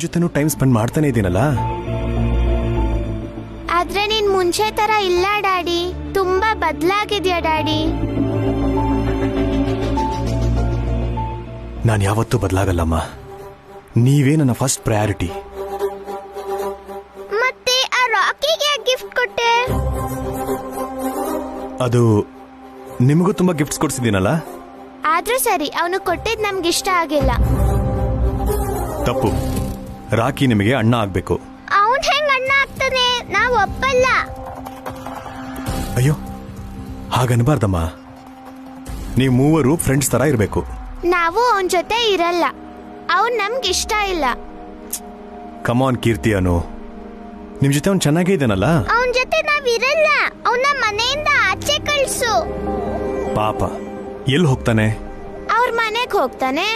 ಜೊತೆನೂ time spend ಮಾಡ್ತಾನೆ ಇದ್ದೀನಲ್ಲ. ಆದ್ರೆ ನೀನ್ ಮುಂಚೆ ತರ ಇಲ್ಲ ಡ್ಯಾಡಿ, ತುಂಬಾ ಬದಲಾಗಿದ್ಯಾ ಡ್ಯಾಡಿ. ನಾನು ಯಾವತ್ತೂ ಬದಲಾಗಲ್ಲಮ್ಮ. ನೀವೇ ನನ್ನ ಫಸ್ಟ್ ಪ್ರಯಾರಿಟಿ. ಮತ್ತೆ ಆ ರಾಕಿಗೆ ಗಿಫ್ಟ್ ಕೊಟ್ಟೆ? ಅದು ನಿಮಗೂ ತುಂಬಾ ಗಿಫ್ಟ್ಸ್ ಕೊಡ್ಸಿದ್ದೀನಲ್ಲ. ಆದ್ರೂ ಸರಿ, ಅವನು ಕೊಟ್ಟಿದ್ ನಮ್ಗೆ ಇಷ್ಟ ಆಗಿಲ್ಲ. ತಪ್ಪು. ರಾಕಿ ನಿಮಗೆ ಅಣ್ಣ ಆಗ್ಬೇಕು. ಅವನ್ ಹೆಂಗ್ ಅಣ್ಣ ಆಗ್ತಾನೆ? ನಾವ್ ಒಪ್ಪಲ್ಲ. ಅಯ್ಯೋ, ಹಾಗನ್ಬಾರ್ದಮ್ಮ. ನೀವು ಮೂವರು ಫ್ರೆಂಡ್ಸ್ ತರ ಇರಬೇಕು. ನಾವು ಅವನ್ ಜೊತೆ ಇರಲ್ಲ. ಅವನ್ ನಮ್ಗೆ ಇಷ್ಟ ಇಲ್ಲ. ಕಮಾನ್ ಕೀರ್ತಿ ಅನು, ನಿಮ್ ಜೊತೆ ಅವ್ನು ಚೆನ್ನಾಗೇ ಇದ್ದಾನಲ್ಲ. ಅವನ್ ಜೊತೆ ನಾವ್ ಇರಲ್ಲ. ಅವನ ಮನೆಯಿಂದ ಆಚೆ ಕಳ್ಸು. ಪಾಪ, ಎಲ್ಲಿ ಹೋಗ್ತಾನೆ? ಅವ್ರ ಮನೆಗ್ ಹೋಗ್ತಾನೆ.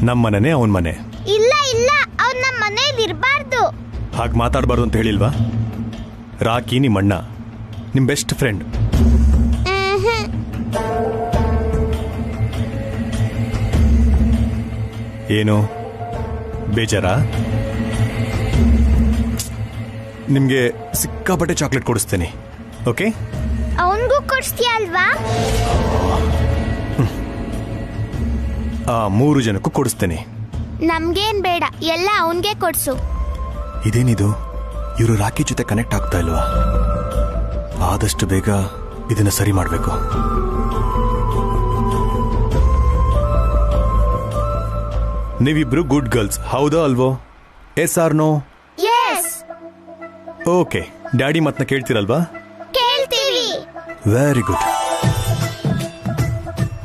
ನಮ್ಮ ಮನೆನೇ ಅವನ್ ಮನೆ. ಇಲ್ಲ ಇಲ್ಲ, ಅವ್ನ ನಮ್ಮ ಮನೇಲಿ ಇರಬಾರ್ದು. ಹಾಗೆ ಮಾತಾಡಬಾರ್ದು ಅಂತ ಹೇಳಿಲ್ವಾ? ರಾಕಿ ನಿಮ್ಮಣ್ಣ, ನಿಮ್ ಬೆಸ್ಟ್ ಫ್ರೆಂಡ್. ಏನು ಬೇಜಾರಾ? ನಿಮ್ಗೆ ಸಿಕ್ಕಾಪಟ್ಟೆ ಚಾಕ್ಲೇಟ್ ಕೊಡಿಸ್ತೇನೆ, ಓಕೆ? ಅವನ್ಗೂ ಕೊಡ್ಸ್ತೀಯ ಅಲ್ವಾ? ಆ 3 ಜನಕ್ಕೂ ಕೊಡಿಸ್ತೇನೆ. ನಮ್ಗೇನ್ ಬೇಡ, ಎಲ್ಲ ಅವನ್ಗೆ ಕೊಡ್ಸು. ಇದೇನಿದು, ಇವರು ರಾಕಿ ಜೊತೆ ಕನೆಕ್ಟ್ ಆಗ್ತಾ ಇಲ್ವಾ? ಆದಷ್ಟು ಬೇಗ ಇದನ್ನ ಸರಿ ಮಾಡಬೇಕು. ನೀವಿಬ್ರು ಗುಡ್ ಗರ್ಲ್ಸ್, ಹೌದಾ ಅಲ್ವೋ? Yes or no? Yes. Okay, daddy ಮಾತನ್ನ ಕೇಳ್ತೀರಲ್ವಾ? ಕೇಳ್ತೀವಿ. Very good.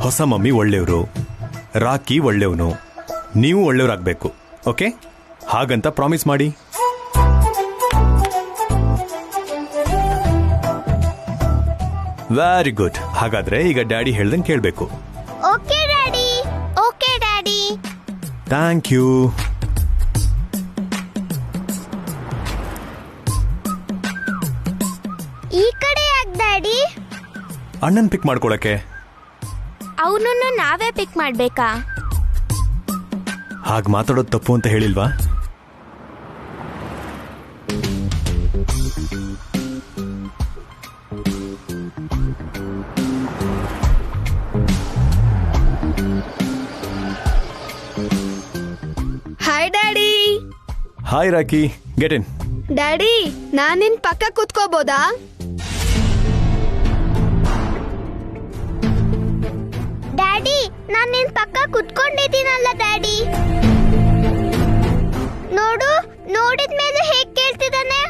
ಹೊಸ ಮಮ್ಮಿ ಒಳ್ಳೆಯವರು, ರಾಕಿ ಒಳ್ಳೆಯವನು, ನೀವು ಒಳ್ಳೆಯವರಾಗಬೇಕು, ಓಕೆ? ಹಾಗಂತ ಪ್ರಾಮಿಸ್ ಮಾಡಿ. Very good. ಹಾಗಾದ್ರೆ ಈಗ ಡ್ಯಾಡಿ ಹೇಳ್ದಂಗೆ ಕೇಳಬೇಕು. Okay daddy. Okay daddy. Thank you. ಈ ಕಡೆ ಯಾಕೆ ಡ್ಯಾಡಿ? ಅಣ್ಣನ್ ಪಿಕ್ ಮಾಡ್ಕೊಳಕ್ಕೆ. ಅವನನ್ನು ನಾವೇ ಪಿಕ್ ಮಾಡ್ಬೇಕಾ? ಹಾಗೆ ಮಾತಾಡೋದು ತಪ್ಪು ಅಂತ ಹೇಳಿಲ್ವಾ? Hi daddy. Hi Rocky, get in. Daddy, ನಾನ್ ನಿನ್ ಪಕ್ಕ ಕೂತ್ಕೋಬೋದಾ? ಡ್ಯಾಡಿ, ನಾನ್ ನಿನ್ ಪಕ್ಕ ಕುತ್ಕೊಂಡಿದ್ದೀನಲ್ಲ ಡ್ಯಾಡಿ. ನೋಡು, ನೋಡಿದ್ಮೇಲೆ ಹೇಗ್ ಕೇಳ್ತಿದ್ದಾನೆ.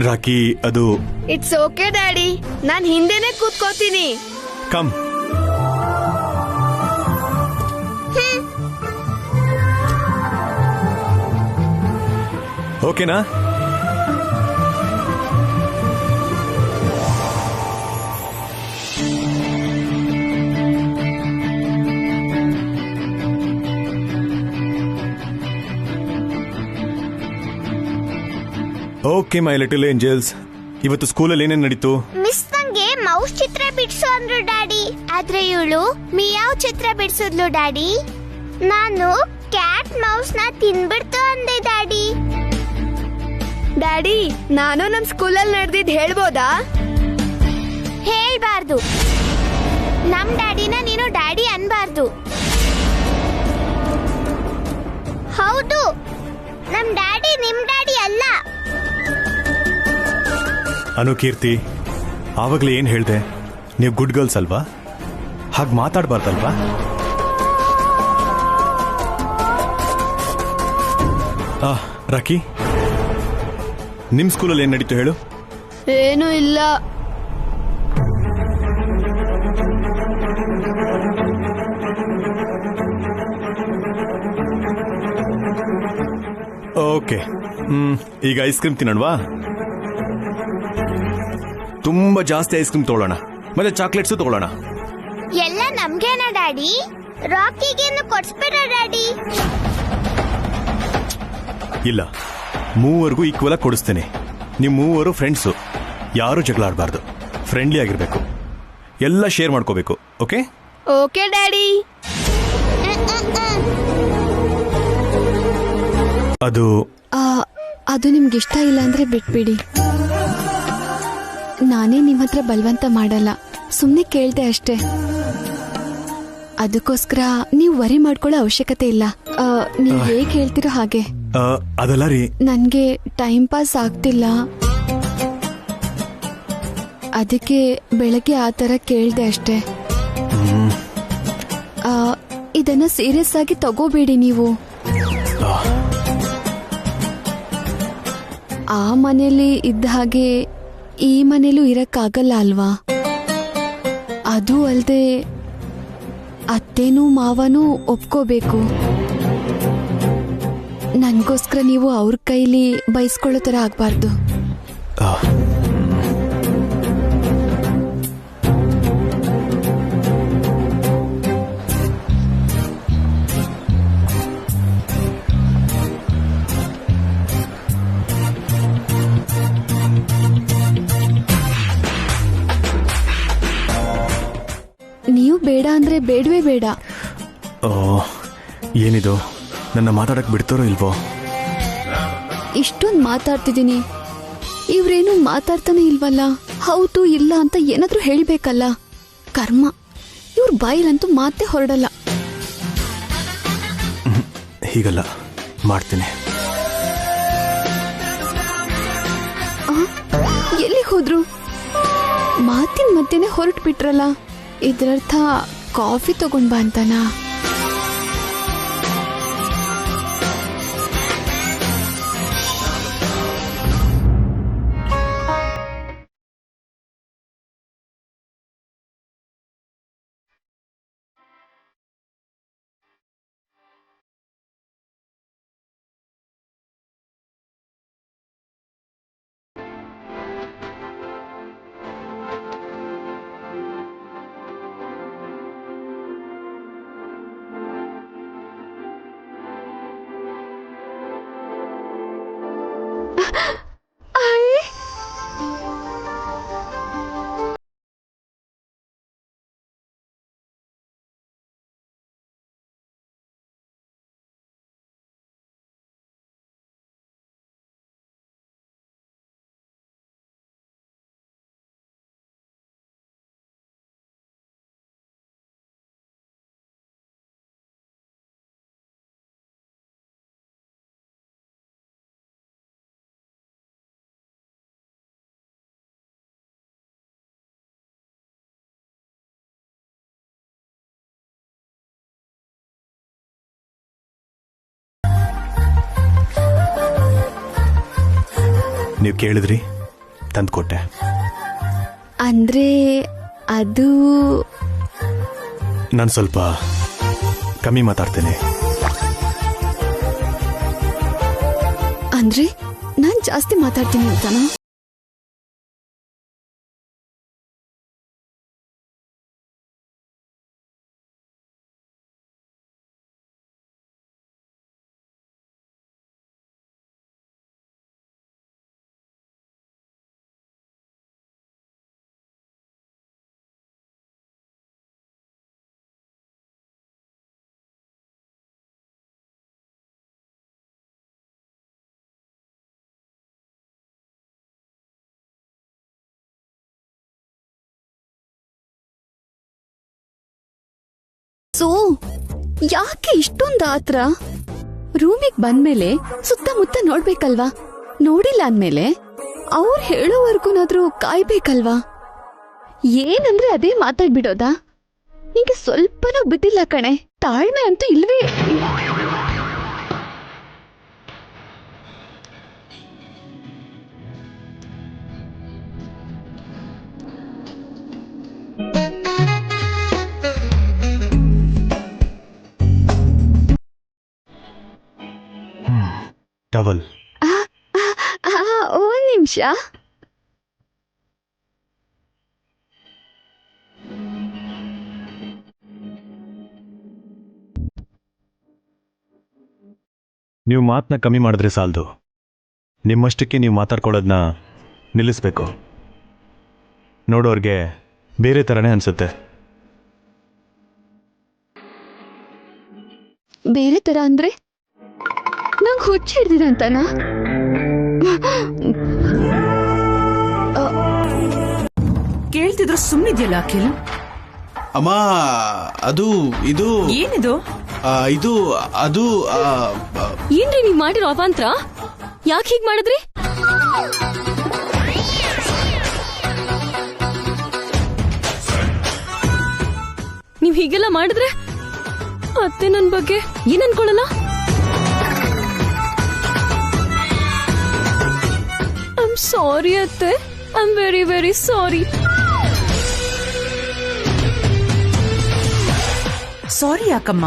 ರಾಕಿ, ಅದು ಇಟ್ಸ್ ಓಕೆ ಡ್ಯಾಡಿ, ನಾನ್ ಹಿಂದೆನೆ ಕೂತ್ಕೋತೀನಿ. ಕಮ್. ಓಕೆನಾ? ಓಕೆ ಮೈ ಲಿಟಲ್ ಏಂಜಲ್ಸ್, ಇವತ್ತು ಸ್ಕೂಲಲ್ಲಿ ಏನೇನು ನಡೀತು? ಮಿಸ್ ನಂಗೆ ಮೌಸ್ ಚಿತ್ರ ಬಿಡ್ಸು ಅಂದ್ರು ಡ್ಯಾಡಿ. ಆದ್ರೆ ಇವಳು ಮಿಯಾವ್ ಚಿತ್ರ ಬಿಡ್ಸಿದ್ಲು ಡ್ಯಾಡಿ. ನಾನು ಕ್ಯಾಟ್ ಮೌಸ್ ನ ತಿನ್ಬಿಡ್ತು ಅಂದೆ ಡ್ಯಾಡಿ. ಡ್ಯಾಡಿ, ನಾನು ನಮ್ ಸ್ಕೂಲಲ್ಲಿ ನಡೆದಿದ್ ಹೇಳ್ಬೋದಾ? ಹೇಳ್ಬಾರ್ದು. ನಮ್ ಡ್ಯಾಡಿನ ನೀನು ಡ್ಯಾಡಿ ಅನ್ಬಾರ್ದು. ಹೌದು, ನಮ್ ಡ್ಯಾಡಿ ನಿಮ್ ಡ್ಯಾಡಿ ಅಲ್ಲ. ಅನು, ಕೀರ್ತಿ, ಆವಾಗಲೇ ಏನ್ ಹೇಳ್ದೆ? ನೀವು ಗುಡ್ ಗರ್ಲ್ಸ್ ಅಲ್ವಾ? ಹಾಗೆ ಮಾತಾಡಬಾರ್ದಲ್ವಾ? ರಾಕಿ, ನಿಮ್ ಸ್ಕೂಲಲ್ಲಿ ಏನ್ ನಡೀತು ಹೇಳು? ಏನು ಇಲ್ಲ. ಓಕೆ, ಈಗ ಐಸ್ ಕ್ರೀಮ್ ತಿನ್ನೋಣವಾ? ತುಂಬಾ ಜಾಸ್ತಿ ಐಸ್ ಕ್ರೀಮ್ ತಗೊಳ್ಳೋಣ, ಮತ್ತೆ ಚಾಕ್ಲೇಟ್ಸು ತಗೊಳ್ಳೋಣ. ಎಲ್ಲ ನಮ್ಗೇನ ಡ್ಯಾಡಿ? ರಾಕಿಗೇನು ಕೊಡ್ಸ್ಬೇಡ ಡ್ಯಾಡಿ. ಇಲ್ಲ, ಮೂವರಿಗೂ ಈಕ್ವಲ್ ಆಗಿ ಕೊಡಿಸ್ತೇನೆ. ನೀವು ಮೂವರು ಫ್ರೆಂಡ್ಸು, ಯಾರು ಜಗಳ ಆಡಬಾರ್ದು, ಫ್ರೆಂಡ್ಲಿ ಆಗಿರ್ಬೇಕು, ಎಲ್ಲ ಶೇರ್ ಮಾಡ್ಕೋಬೇಕು, ಓಕೆ? Okay daddy. ಅದು ಅದು ನಿಮ್ಗೆ ಇಷ್ಟ ಇಲ್ಲ ಅಂದ್ರೆ ಬಿಟ್ಬಿಡಿ. ನಾನೇ ನಿಮ್ಮ ಹತ್ರ ಬಲವಂತ ಮಾಡಲ್ಲ, ಸುಮ್ಮನೆ ಕೇಳ್ದೆ ಅಷ್ಟೇ. ಅದಕ್ಕೋಸ್ಕರ ನೀವು ವರಿ ಮಾಡ್ಕೊಳ್ಳೋ ಅವಶ್ಯಕತೆ ಇಲ್ಲ. ನೀವು ಹೇಗೆ ಹೇಳ್ತಿರೋ ಹಾಗೆ. ಅದಲ್ಲ ರೀ, ನನ್ಗೆ ಟೈಮ್ ಪಾಸ್ ಆಗ್ತಿಲ್ಲ, ಅದಕ್ಕೆ ಬೆಳಗ್ಗೆ ಆ ಥರ ಕೇಳ್ದೆ ಅಷ್ಟೇ. ಇದನ್ನ ಸೀರಿಯಸ್ ಆಗಿ ತಗೋಬೇಡಿ ನೀವು. ಆ ಮನೇಲಿ ಇದ್ದ ಹಾಗೆ ಈ ಮನೇಲೂ ಇರಕ್ಕಾಗಲ್ಲ ಅಲ್ವಾ? ಅದು ಅಲ್ಲದೆ ಅತ್ತೇನೂ ಮಾವನೂ ಒಪ್ಕೋಬೇಕು. ನನ್ಗೋಸ್ಕರ ನೀವು ಅವ್ರ ಕೈಲಿ ಬಯಸ್ಕೊಳ್ಳೋ ಥರ ಆಗ್ಬಾರ್ದು. ನೀವು ಬೇಡ ಅಂದ್ರೆ ಬೇಡವೇ ಬೇಡ. ಏನಿದು, ನನ್ನ ಮಾತಾಡಕ್ ಬಿಡ್ತಾರೋ ಇಲ್ವೋ? ಇಷ್ಟೊಂದು ಮಾತಾಡ್ತಿದ್ದೀನಿ, ಇವ್ರೇನು ಮಾತಾಡ್ತಾನೆ ಇಲ್ವಲ್ಲ. ಹೌದು ಇಲ್ಲ ಅಂತ ಏನಾದ್ರೂ ಹೇಳ್ಬೇಕಲ್ಲ. ಕರ್ಮ, ಇವ್ರ ಬಾಯಿಲಂತೂ ಮಾತೇ ಹೊರಡಲ್ಲ. ಹೀಗಲ್ಲ, ಮಾಡ್ತೀನಿ. ಎಲ್ಲಿ ಹೋದ್ರು? ಮಾತಿನ ಮಧ್ಯೆನೆ ಹೊರಟು ಬಿಟ್ರಲ್ಲ. ಇದರರ್ಥ ಕಾಫಿ ತಗೊಂಡ್ ಬಾ ಅಂತನಾ? ನೀವು ಕೇಳಿದ್ರಿ, ತಂದ್ಕೊಟ್ಟೆ. ಅಂದ್ರೆ ಅದು ನಾನು ಸ್ವಲ್ಪ ಕಮ್ಮಿ ಮಾತಾಡ್ತೇನೆ. ಅಂದ್ರೆ ನಾನ್ ಜಾಸ್ತಿ ಮಾತಾಡ್ತೀನಿ ಅಂತಾನ? ಸೊ ಯಾಕೆ ಇಷ್ಟೊಂದು ಆತ್ರ? ರೂಮಿಗೆ ಬಂದ್ಮೇಲೆ ಸುತ್ತಮುತ್ತ ನೋಡ್ಬೇಕಲ್ವಾ? ನೋಡಿಲ್ಲ ಅಂದ್ಮೇಲೆ ಅವ್ರು ಹೇಳೋವರ್ಗುನಾದ್ರೂ ಕಾಯ್ಬೇಕಲ್ವಾ? ಏನಂದ್ರೆ ಅದೇ ಮಾತಾಡ್ಬಿಡೋದಾ? ನಿಂಗೆ ಸ್ವಲ್ಪನೂ ಬಿದ್ದಿಲ್ಲ ಕಣೆ, ತಾಳ್ಮೆ ಅಂತೂ ಇಲ್ವೇ? ಟವಲ್. ಒಂದ್ ನಿಮಿಷ. ನೀವು ಮಾತನ್ನ ಕಮ್ಮಿ ಮಾಡಿದ್ರೆ ಸಾಲದು, ನಿಮ್ಮಷ್ಟಕ್ಕೆ ನೀವು ಮಾತಾಡ್ಕೊಳ್ಳೋದನ್ನ ನಿಲ್ಲಿಸ್ಬೇಕು. ನೋಡೋರ್ಗೆ ಬೇರೆ ಥರನೇ ಅನಿಸುತ್ತೆ. ಬೇರೆ ತರ ಅಂದ್ರೆ ನಂಗೆ ಹುಚ್ಚ ಹಿಡ್ದಿದೆ ಅಂತನಾ? ಕೇಳ್ತಿದ್ರು ಸುಮ್ಮನಿದ್ಯಲ್ಲ ಅಖಿಲ್. ಅಮ್ಮ ಅದು ಇದು ಏನಿದು? ಇದು ಅದು ಏನ್ರಿ ನೀವ್ ಮಾಡಿರೋ ಅವಾಂತರ? ಯಾಕೆ ಹೀಗ್ ಮಾಡಿದ್ರಿ? ನೀವ್ ಹೀಗೆಲ್ಲ ಮಾಡಿದ್ರೆ ಅತ್ತೆ ನನ್ ಬಗ್ಗೆ ಏನ್ ಅನ್ಕೊಳ್ಳಲ್ಲ? ಐ ಆಮ್ ಸಾರಿ ಅತ್ತೆ, I am very very sorry. Sorry ಯಾಕಮ್ಮ?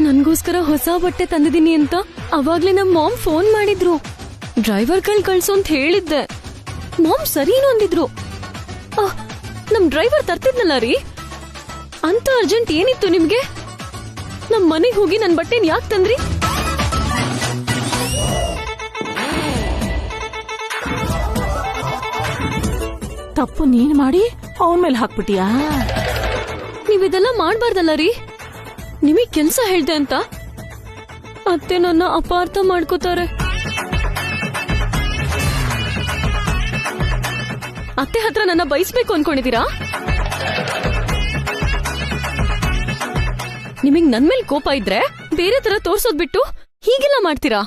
ನನ್ಗೋಸ್ಕರ ಹೊಸ ಬಟ್ಟೆ ತಂದಿದ್ದೀನಿ ಅಂತ ಅವಾಗ್ಲೇ ನಮ್ ಮಾಮ್ ಫೋನ್ ಮಾಡಿದ್ರು. ಡ್ರೈವರ್ ಕೈಲ್ ಕಳ್ಸು ಅಂತ ಹೇಳಿದ್ದೆ. ಮಾಮ್ ಸರಿನೂ ಅಂದಿದ್ರು. ನಮ್ ಡ್ರೈವರ್ ತರ್ತಿದ್ನಲ್ಲ ರೀ. ಅಂತ ಅರ್ಜೆಂಟ್ ಏನಿತ್ತು ನಿಮ್ಗೆ? ನಮ್ ಮನೆಗ್ ಹೋಗಿ ನನ್ ಬಟ್ಟೆನ್ ಯಾಕೆ ತಂದ್ರಿ? ತಪ್ಪು ನೀನ್ ಮಾಡಿ ಅವನ್ ಮೇಲೆ ಹಾಕ್ಬಿಟ್ಟಿಯಾ? ನೀವಿದೆಲ್ಲ ಮಾಡ್ಬಾರ್ದಲ್ಲ ರೀ. ನಿಮಗ್ ಕೆಲ್ಸ ಹೇಳ್ದೆ ಅಂತ ಅತ್ತೆ ನನ್ನ ಅಪಾರ್ಥ ಮಾಡ್ಕೋತಾರೆ. ಅತ್ತೆ ಹತ್ರ ನನ್ನ ಬಯಸ್ಬೇಕು ಅನ್ಕೊಂಡಿದೀರಾ? ನಿಮಗ್ ನನ್ ಮೇಲೆ ಕೋಪ ಇದ್ರೆ ಬೇರೆ ತರ ತೋರ್ಸೋದ್ ಬಿಟ್ಟು ಹೀಗೆಲ್ಲ ಮಾಡ್ತೀರಾ?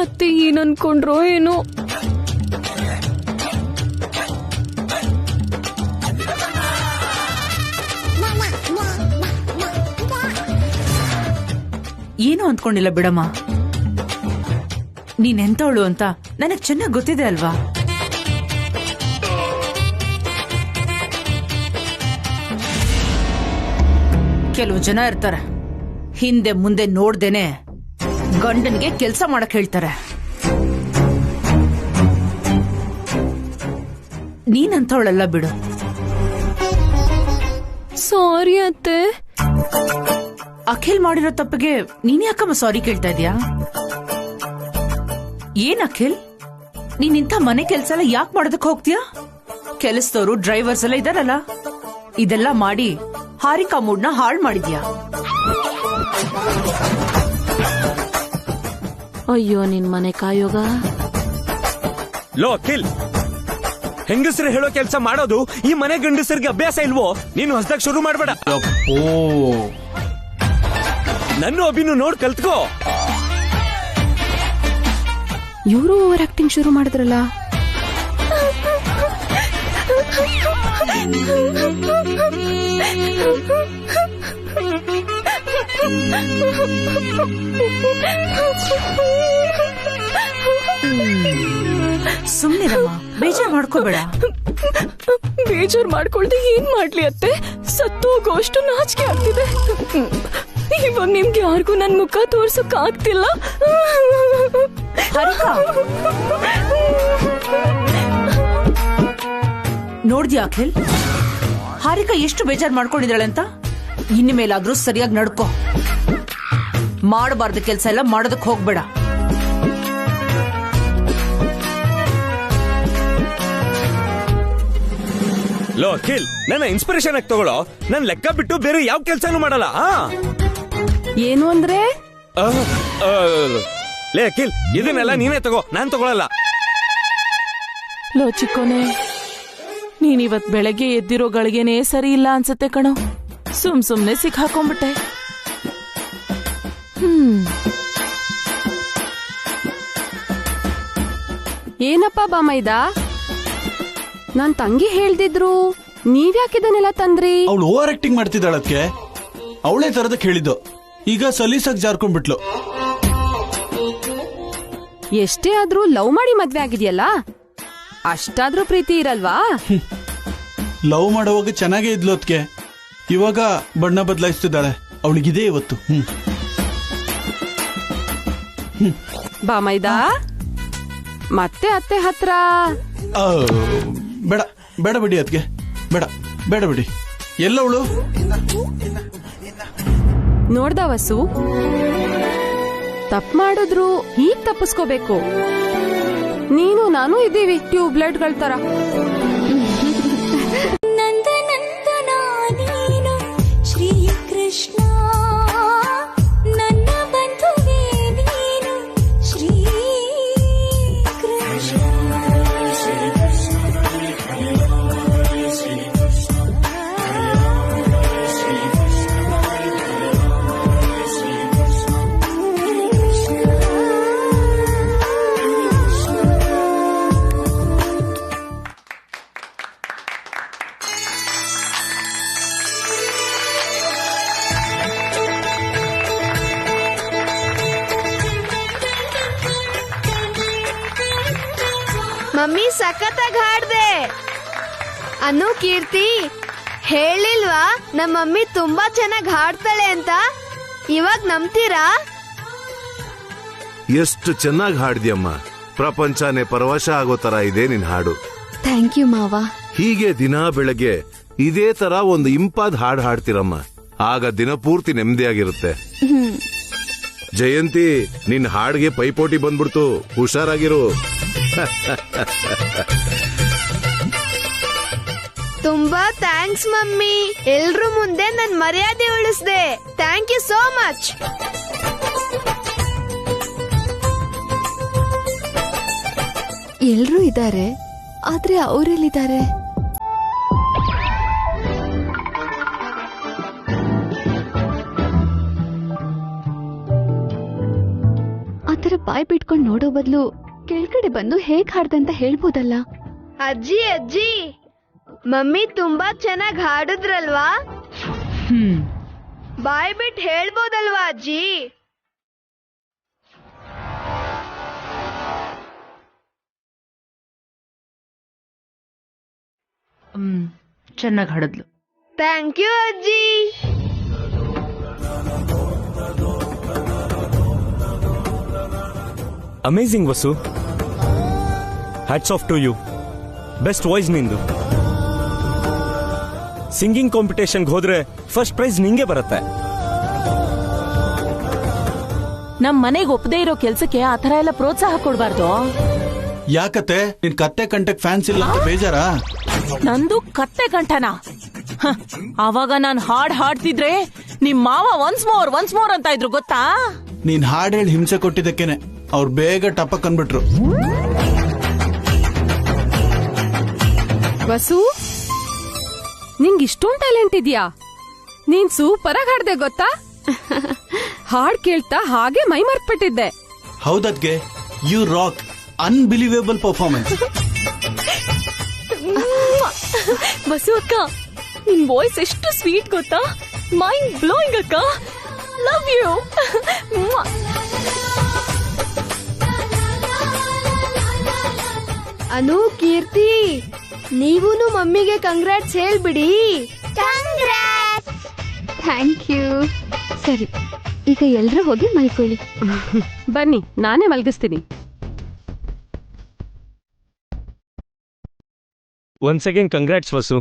ಅತ್ತೆ ಏನ್ ಅನ್ಕೊಂಡ್ರೋ ಏನೋ. ಏನು ಅಂದ್ಕೊಂಡಿಲ್ಲ ಬಿಡಮ್ಮ. ನೀನೆಂತವಳು ಅಂತ ನನಗ್ ಚೆನ್ನಾಗ್ ಗೊತ್ತಿದೆ ಅಲ್ವಾ? ಕೆಲವು ಜನ ಇರ್ತಾರೆ, ಹಿಂದೆ ಮುಂದೆ ನೋಡ್ದೇನೆ ಗಂಡನ್ಗೆ ಕೆಲ್ಸ ಮಾಡಕ್ ಹೇಳ್ತಾರೆ. ನೀನಂತವಳಲ್ಲ ಬಿಡು. ಸಾರಿ ಅತ್ತೆ. ಅಖಿಲ್ ಮಾಡಿರೋ ತಪ್ಪಿಗೆ ನೀನ್ ಯಾಕಮ್ಮ ಸಾರಿ ಕೇಳ್ತಾ ಇದ್ಯಾ? ಏನ್ ಅಖಿಲ್, ನೀನ್ ಇಂಥ ಮನೆ ಕೆಲ್ಸ ಎಲ್ಲ ಯಾಕೆ ಮಾಡೋದಕ್ ಹೋಗ್ತೀಯಾ? ಕೆಲಸದವರು ಡ್ರೈವರ್ಸ್ ಎಲ್ಲ ಇದಾರಲ್ಲ, ಇದೆಲ್ಲ ಮಾಡಿ ಹಾರಿಕಾ ಮೂಡ್ನ ಹಾಳ್ ಮಾಡಿದ್ಯಾ? ಅಯ್ಯೋ ನಿನ್ ಮನೆ ಕಾಯೋಗ. ಲೋ ಅಖಿಲ್, ಹೆಂಗಸರು ಹೇಳೋ ಕೆಲಸ ಮಾಡೋದು ಈ ಮನೆ ಗಂಡಸರಿಗೆ ಅಭ್ಯಾಸ ಇಲ್ವೋ? ನೀನು ಹೊಸದಾಗಿ ಶುರು ಮಾಡ್ಬೇಡ. ನನ್ನ ಅಭಿನು ನೋಡ್ ಕಲ್ತ್ಕೋ. ಇವರು ಓವರ್ ಆಕ್ಟಿಂಗ್ ಶುರು ಮಾಡಿದ್ರಲ್ಲ. ಸುಮ್ನಿರಮ್ಮ, ಬೇಜಾರ್ ಮಾಡ್ಕೋಬೇಡ. ಬೇಜಾರ್ ಮಾಡ್ಕೊಳ್ದೆ ಏನ್ ಮಾಡ್ಲಿ ಅತ್ತೆ? ಸತ್ತೋಗೋಷ್ಟು ನಾಚಿಕೆ ಆಗ್ತಿದೆ. ಇವಾಗ ನಿಮ್ಗೆ ಯಾರಿಗೂ ನನ್ ಮುಖ ತೋರ್ಸಕ್ ಆಗ್ತಿಲ್ಲ. ನೋಡ್ದ್ಯಾ ಅಖಿಲ್, ಹಾರಿಕಾ ಎಷ್ಟು ಬೇಜಾರ್ ಮಾಡ್ಕೊಂಡಿದ್ದಾಳೆ ಅಂತ? ಇನ್ನು ಮೇಲಾದ್ರೂ ಸರಿಯಾಗಿ ನಡ್ಕೋ. ಮಾಡಬಾರ್ದು ಕೆಲ್ಸ ಎಲ್ಲ ಮಾಡೋದಕ್ ಹೋಗ್ಬೇಡ. ಲೋ ಅಖಿಲ್, ನನ್ನ ಇನ್ಸ್ಪಿರೇಷನ್ ಆಗಿ ತಗೊಳ್ಳೋ. ನನ್ ಲೆಕ್ಕ ಬಿಟ್ಟು ಬೇರೆ ಯಾವ ಕೆಲ್ಸಾನು ಮಾಡಲ್ಲ. ಏನು ಅಂದ್ರೆ? ಲೇ ಅಖಿಲ್, ಇದನ್ನೆಲ್ಲ ನೀನೇ ತಗೋ, ನಾನ್ ತಗೊಳಲ್ಲ. ಲೋ ಚಿಕ್ಕೋನೆ, ನೀನಿವತ್ ಬೆಳಗ್ಗೆ ಎದ್ದಿರೋ ಗಳಿಗೆನೇ ಸರಿ ಇಲ್ಲ ಅನ್ಸತ್ತೆ ಕಣೋ. ಸುಮ್ನೆ ಸಿಕ್ಕಾಕೊಂಡ್ಬಿಟ್ಟೆ. ಏನಪ್ಪ ಬಾಮೈದ, ನನ್ ತಂಗಿ ಹೇಳ್ದಿದ್ರು, ನೀವ್ಯಾಕಿದನ್ನೆಲ್ಲ ತಂದ್ರಿ? ಅವಳು ಓವರ್ ಆಕ್ಟಿಂಗ್ ಮಾಡ್ತಿದ್ದಾಳದ್ಕೆ ಅವಳೇ ತರದಕ್ಕೆ ಹೇಳಿದ್ದು. ಈಗ ಸಲೀಸಾಗಿ ಜಾರ್ಕೊಂಡ್ಬಿಟ್ಲು. ಎಷ್ಟೇ ಆದ್ರೂ ಲವ್ ಮಾಡಿ ಮದ್ವೆ ಆಗಿದ್ಯಲ್ಲ, ಅಷ್ಟಾದ್ರೂ ಪ್ರೀತಿ ಇರಲ್ವಾ? ಲವ್ ಮಾಡೋವಾಗ ಚೆನ್ನಾಗೇ ಇದ್ಲು ಅದ್ಕೆ. ಇವಾಗ ಬಣ್ಣ ಬದಲಾಯಿಸ್ತಿದ್ದಾಳೆ. ಅವಳಿಗಿದೆ ಇವತ್ತು. ಬಾಮೈದ, ಮತ್ತೆ ಅತ್ತೆ ಹತ್ರ ಬೇಡ ಬೇಡ ಬಿಡಿ ಅದ್ಕೆ, ಬೇಡ ಬೇಡ ಬಿಡಿ. ಎಲ್ಲವಳು ನೋಡ್ದ ವಸು, ತಪ್ಪು ಮಾಡಿದ್ರು ಹೀಗ್ ತಪ್ಪಿಸ್ಕೋಬೇಕು. ನೀನು ನಾನು ಇದ್ದೀವಿ ಟ್ಯೂಬ್ಲೈಟ್ಗಳ ತರ. ಮಮ್ಮಿ ಸಖತ್ತಾಗಿ ಹಾಡ್ದೆ. ಅನು, ಕೀರ್ತಿ ಹೇಳಿಲ್ವಾ ನಮ್ಮ ಮಮ್ಮಿ ತುಂಬಾ ಚೆನ್ನಾಗಿ ಹಾಡ್ತಾಳೆ ಅಂತ? ಇವಾಗ ನಂಬ್ತೀರಾ? ಎಷ್ಟು ಚೆನ್ನಾಗಿ ಹಾಡ್ದಿಯಮ್ಮ. ಪ್ರಪಂಚನೇ ಪರವಶ ಆಗೋ ತರ ಇದೆ ನಿನ್ ಹಾಡು. ಥ್ಯಾಂಕ್ ಯು ಮಾವ. ಹೀಗೆ ದಿನಾ ಬೆಳಗ್ಗೆ ಇದೇ ತರ ಒಂದು ಇಂಪಾದ ಹಾಡು ಹಾಡ್ತಿರಮ್ಮ. ಆಗ ದಿನ ಪೂರ್ತಿ ನೆಮ್ಮದಿಯಾಗಿರುತ್ತೆ. ಜಯಂತಿ, ನಿನ್ ಹಾಡ್ಗೆ ಪೈಪೋಟಿ ಬಂದ್ಬಿಡ್ತು, ಹುಷಾರಾಗಿರು. ತುಂಬಾ ಥ್ಯಾಂಕ್ಸ್ ಮಮ್ಮಿ. ಎಲ್ರು ಮುಂದೆ ನನ್ ಮರ್ಯಾದೆ ಉಳಿಸ್ದೆ. Thank you so much. ಎಲ್ರೂ ಇದ್ದಾರೆ, ಆದ್ರೆ ಅವರೆಲ್ಲಿದ್ದಾರೆ? ಆತರ ಬಾಯ್ ಬಿಟ್ಕೊಂಡು ನೋಡೋ ಬದಲು ಕೆಳಗಡೆ ಬಂದು ಹೇಗ್ ಹಾಡ್ದೆ ಅಂತ ಹೇಳ್ಬೋದಲ್ಲ. ಅಜ್ಜಿ ಅಜ್ಜಿ, ಮಮ್ಮಿ ತುಂಬಾ ಚೆನ್ನಾಗಿ ಹಾಡಿದ್ರಲ್ವಾ? ಬಾಯ್ ಬಿಟ್ ಹೇಳ್ಬೋದಲ್ವಾ ಅಜ್ಜಿ? ಚೆನ್ನಾಗಿ ಹಾಡಿದ್ಲು. ಥ್ಯಾಂಕ್ ಯು ಅಜ್ಜಿ. Amazing Vasu, hats off to you. Best voice ನಿಂದು. ಸಿಂಗಿಂಗ್ ಕಾಂಪಿಟೇಷನ್ಗೆ ಹೋದ್ರೆ ಫಸ್ಟ್ ಪ್ರೈಸ್ ನಿಂಗೆ ಬರುತ್ತೆ. ನಮ್ ಮನೆಗೆ ಒಪ್ಪದೇ ಇರೋ ಕೆಲ್ಸಕ್ಕೆ ಆ ತರ ಎಲ್ಲ ಪ್ರೋತ್ಸಾಹ ಕೊಡ್ಬಾರ್ದು. ಯಾಕತ್ತೆ, ನಿನ್ ಕತ್ತೆ ಕಂಟಕ್ ಫ್ಯಾನ್ಸ್ ಇಲ್ಲ ಅಂತ ಬೇಜಾರಾ? ನಂದು ಕತ್ತೆ ಕಂಠನ. ಅವಾಗ ನಾನ್ ಹಾಡ್ತಿದ್ರೆ ನಿಮ್ ಮಾವ ಒನ್ಸ್ ಮೋರ್ ಅಂತ ಇದ್ರು ಗೊತ್ತಾ? ನೀನ್ ಹಾಡ್ ಹೇಳಿ ಹಿಂಸೆ ಕೊಟ್ಟಿದ್ದಕ್ಕೇನೆ ಅವ್ರು ಬೇಗ ಟಪಕ್ ಅನ್ಬಿಟ್ರು. ವಸು, ನಿಂಗ್ ಇಷ್ಟೊಂದು ಟ್ಯಾಲೆಂಟ್ ಇದೆಯಾ? ನೀನ್ ಸೂಪರ್ ಆಗಿ ಹಾಡ್ದೆ ಗೊತ್ತಾ? ಹಾಡ್ ಕೇಳ್ತಾ ಹಾಗೆ ಮೈ ಮರ್ತ್ಬಿಟ್ಟಿದ್ದೆ. ಹೌದದ್ಗೆ, you rock. Unbelievable performance. Basu ಅಕ್ಕ, ನಿನ್ ವಾಯ್ಸ್ ಎಷ್ಟು ಸ್ವೀಟ್ ಗೊತ್ತಾ? ಮೈಂಡ್ ಬ್ಲೋಯಿಂಗ್ ಅಕ್ಕ. Love you. ಅನು, ಕೀರ್ತಿ, ನೀವೂನು ಮಮ್ಮಿಗೆ ಕಂಗ್ರಾಟ್ಸ್ ಹೇಳ್ಬಿಡಿ. Thank you. ಸರಿ, ಈಗ ಎಲ್ರೂ ಹೋಗಿ ಮಲ್ಕೊಳ್ಳಿ. ಬನ್ನಿ, ನಾನೇ ಮಲ್ಗಿಸ್ತೀನಿ. Once again congrats Vasu.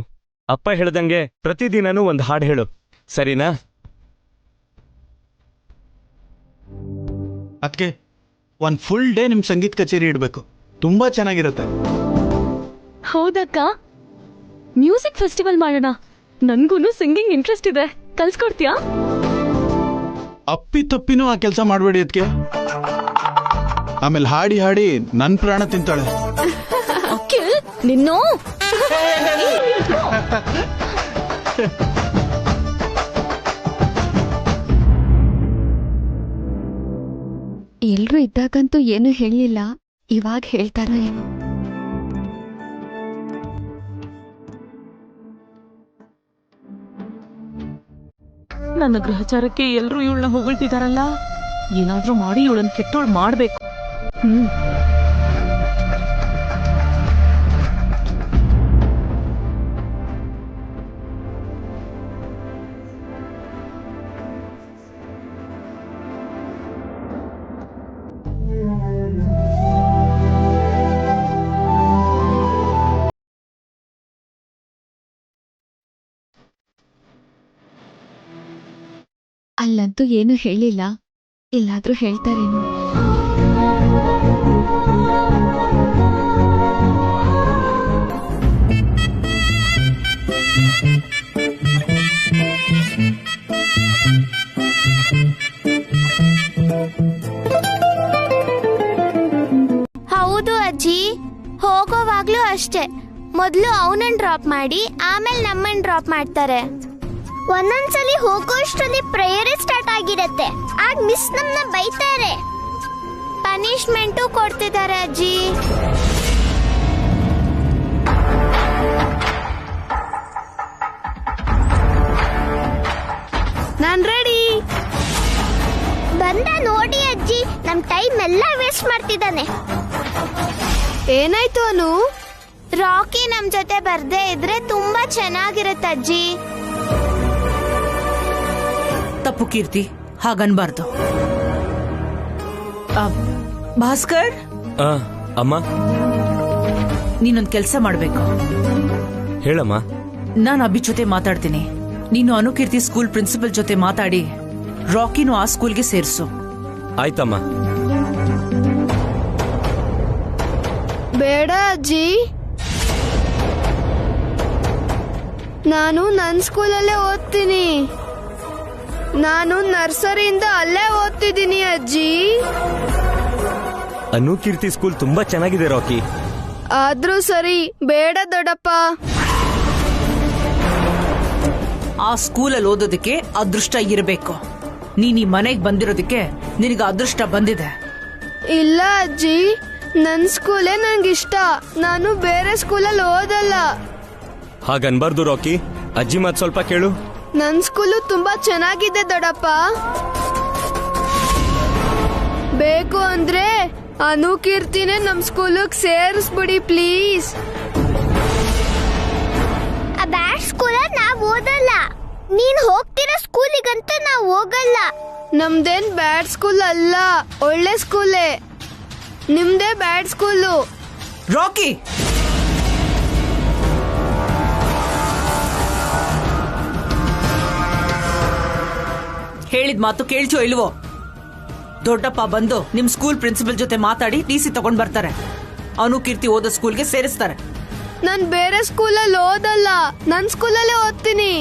ಅಪ್ಪ ಹೇಳ್ದಂಗೆ ಪ್ರತಿದಿನನೂ ಒಂದು ಹಾಡು ಹೇಳು, ಸರಿನಾ? ಅದಕ್ಕೆ ಒಂದ್ ಫುಲ್ ಡೇ ನಿಮ್ ಸಂಗೀತ ಕಚೇರಿ ಇಡ್ಬೇಕು. ತುಂಬಾ ಚೆನ್ನಾಗಿರುತ್ತೆ. ಹೌದಕ್ಕ, ಮ್ಯೂಸಿಕ್ ಫೆಸ್ಟಿವಲ್ ಮಾಡೋಣ. ನನ್ಗೂನು ಸಿಂಗಿಂಗ್ ಇಂಟ್ರೆಸ್ಟ್ ಇದೆ, ಕಲ್ಸ್ಕೊಡ್ತೀಯಾ? ಅಪ್ಪಿ ತಪ್ಪಿನೂ ಆ ಕೆಲಸ ಮಾಡ್ಬೇಡಿ ಅದಕ್ಕೆ. ಆಮೇಲೆ ಹಾಡಿ ಹಾಡಿ ನನ್ ಪ್ರಾಣ ತಿಂತಾಳೆ. ಅಖಿಲ್, ನಿನ್ನೋ ಎಲ್ರೂ ಇದ್ದಾಗಂತೂ ಏನು ಹೇಳಿಲ್ಲ, ಇವಾಗ ಹೇಳ್ತಾರೋ ಏನೋ. ನನ್ನ ಗ್ರಹಚಾರಕ್ಕೆ ಎಲ್ರೂ ಇವಳನ್ನ ಹೊಗಳ್ತಿದಾರಲ್ಲ. ಏನಾದ್ರೂ ಮಾಡಿ ಇವಳನ್ನ ಕೆಟ್ಟೋಳ್ ಮಾಡ್ಬೇಕು. ಅಲ್ಲಂತೂ ಏನು ಹೇಳಿಲ್ಲ, ಎಲ್ಲಾದ್ರೂ ಹೇಳ್ತಾರೇನು. ಹೌದು ಅಜ್ಜಿ, ಹೋಗೋವಾಗ್ಲೂ ಅಷ್ಟೇ. ಮೊದಲು ಅವನನ್ನ ಡ್ರಾಪ್ ಮಾಡಿ ಆಮೇಲೆ ನಮ್ಮನ್ನ ಡ್ರಾಪ್ ಮಾಡ್ತಾರೆ. ಒಂದೊಂದ್ಸಲಿ ಹೋಗೋಷ್ಟರಲ್ಲಿ ಪ್ರೇಯರೇ ಸ್ಟಾರ್ಟ್ ಆಗಿರತ್ತೆ. ಆಗ ಮಿಸ್ ನಮ್ಮನ್ನ ಬೈತಾರೆ, ಪನಿಷ್ಮೆಂಟು ಕೊಡ್ತಿದ್ದಾರೆ ಅಜ್ಜಿ. ನಾನ್ ರೆಡಿ. ಬಂದ ನೋಡಿ ಅಜ್ಜಿ, ನಮ್ ಟೈಮ್ ಎಲ್ಲ ವೇಸ್ಟ್ ಮಾಡ್ತಿದ್ದಾನೆ. ಏನಾಯ್ತು ಅನು? ರಾಕಿ ನಮ್ ಜೊತೆ ಬರ್ದೇ ಇದ್ರೆ ತುಂಬಾ ಚೆನ್ನಾಗಿರುತ್ತೆ ಅಜ್ಜಿ. ತಪ್ಪು ಕೀರ್ತಿ, ಹಾಗನ್ಬಾರ್ದು. ಭಾಸ್ಕರ್, ಅಮ್ಮ ನೀನೊಂದ್ ಕೆಲ್ಸ ಮಾಡ್ಬೇಕು. ಹೇಳಮ್ಮ. ನಾನು ಅಭಿ ಜೊತೆ ಮಾತಾಡ್ತೀನಿ. ನೀನು ಅನುಕೀರ್ತಿ ಸ್ಕೂಲ್ ಪ್ರಿನ್ಸಿಪಲ್ ಜೊತೆ ಮಾತಾಡಿ ರಾಕಿನೂ ಆ ಸ್ಕೂಲ್ಗೆ ಸೇರ್ಸು. ಆಯ್ತಮ್ಮ. ಬೇಡ ಅಜ್ಜಿ, ನಾನು ನನ್ನ ಸ್ಕೂಲಲ್ಲೇ ಓದ್ತೀನಿ. ನಾನು ನರ್ಸರಿಯಿಂದ ಅಲ್ಲೇ ಓದ್ತಿದ್ದೀನಿ ಅಜ್ಜಿ. ಅನುಕೀರ್ತಿ ಸ್ಕೂಲ್ ತುಂಬಾ ಚೆನ್ನಾಗಿದೆ ರಾಕಿ. ಆದ್ರೂ ಸರಿ, ಬೇಡ ದೊಡ್ಡಪ್ಪ. ಆ ಸ್ಕೂಲಲ್ಲಿ ಓದೋದಕ್ಕೆ ಅದೃಷ್ಟ ಇರಬೇಕು. ನೀನ್ ಈ ಮನೆಗೆ ಬಂದಿರೋದಕ್ಕೆ ನಿನಗೆ ಅದೃಷ್ಟ ಬಂದಿದೆ. ಇಲ್ಲ ಅಜ್ಜಿ, ನನ್ ಸ್ಕೂಲೇ ನಂಗಿಷ್ಟ. ನಾನು ಬೇರೆ ಸ್ಕೂಲಲ್ಲಿ ಓದಲ್ಲ. ಹಾಗನ್ಬಾರ್ದು ರಾಕಿ. ಅಜ್ಜಿ ಮಾತ್ ಸ್ವಲ್ಪ ಕೇಳು. ನನ್ ಸ್ಕೂಲು ತುಂಬಾ ಚೆನ್ನಾಗಿದೆ ದೊಡ್ಡಪ್ಪ. ಬೇಕು ಅಂದ್ರೆ ಅನುಕೀರ್ತಿನೇ ನಮ್ ಸ್ಕೂಲಿಗೆ ಸೇರಿಸ್ಬಿಡಿ ಪ್ಲೀಸ್. ಆ ಬ್ಯಾಡ್ ಸ್ಕೂಲಲ್ಲಿ ನಾವ್ ಓದಲ್ಲ. ನೀನ್ ಹೋಗ್ತಿರೋ ಸ್ಕೂಲಿಗಂತೂ ನಾವ್ ಹೋಗಲ್ಲ. ನಮ್ದೇನ್ ಬ್ಯಾಡ್ ಸ್ಕೂಲ್ ಅಲ್ಲ, ಒಳ್ಳೆ ಸ್ಕೂಲೇ. ನಿಮ್ದೇ ಬ್ಯಾಡ್ ಸ್ಕೂಲು. ರಾಕಿ, ಹೇಳಿದ ಮಾತು ಕೇಳ್ಚೋ ಇಲ್ವೋ? ದೊಡ್ಡಪ್ಪ ಬಂದು ನಿಮ್ ಸ್ಕೂಲ್ ಪ್ರಿನ್ಸಿಪಲ್ ಜೊತೆ ಮಾತಾಡಿ ಟಿಸಿ ತಗೊಂಡ್ ಬರ್ತಾರೆ. ಅನುಕೀರ್ತಿ ಓದೋ ಸ್ಕೂಲ್ಗೆ ಸೇರಿಸ್ತಾರೆ. ನಾನ್ ಬೇರೆ ಸ್ಕೂಲಲ್ಲಿ ಓದಲ್ಲ, ನನ್ ಸ್ಕೂಲಲ್ಲೇ ಓದ್ತೀನಿ.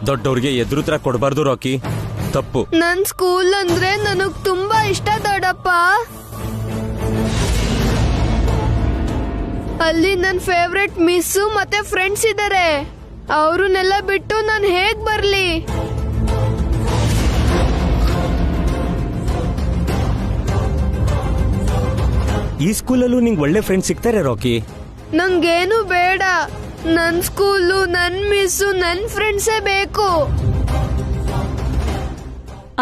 ದೊಡ್ಡವ್ರಿಗೆ ಎದುರುತ್ರ ಕೊಡಬಾರ್ದು ರಾಕಿ, ತಪ್ಪು. ನನ್ ಸ್ಕೂಲ್ ಅಂದ್ರೆ ನನಗ್ ತುಂಬಾ ಇಷ್ಟ ದೊಡ್ಡಪ್ಪ. ಅಲ್ಲಿ ನನ್ ಫೇವ್ರೆಟ್ ಮಿಸ್ಸು ಮತ್ತೆ ಫ್ರೆಂಡ್ಸ್ ಇದಾರೆ. ಅವ್ರನ್ನೆಲ್ಲ ಬಿಟ್ಟು ನಾನ್ ಹೇಗ್ ಬರ್ಲಿ? ಈ ಸ್ಕೂಲಲ್ಲೂ ನಿಂಗೆ ಒಳ್ಳೆ ಫ್ರೆಂಡ್ಸ್ ಸಿಗ್ತಾರೆ ರಾಕಿ. ನಂಗೇನು ಬೇಡ. ನನ್ ಸ್ಕೂಲು, ನನ್ ಮಿಸ್ಸು, ನನ್ ಫ್ರೆಂಡ್ಸೇ ಬೇಕು.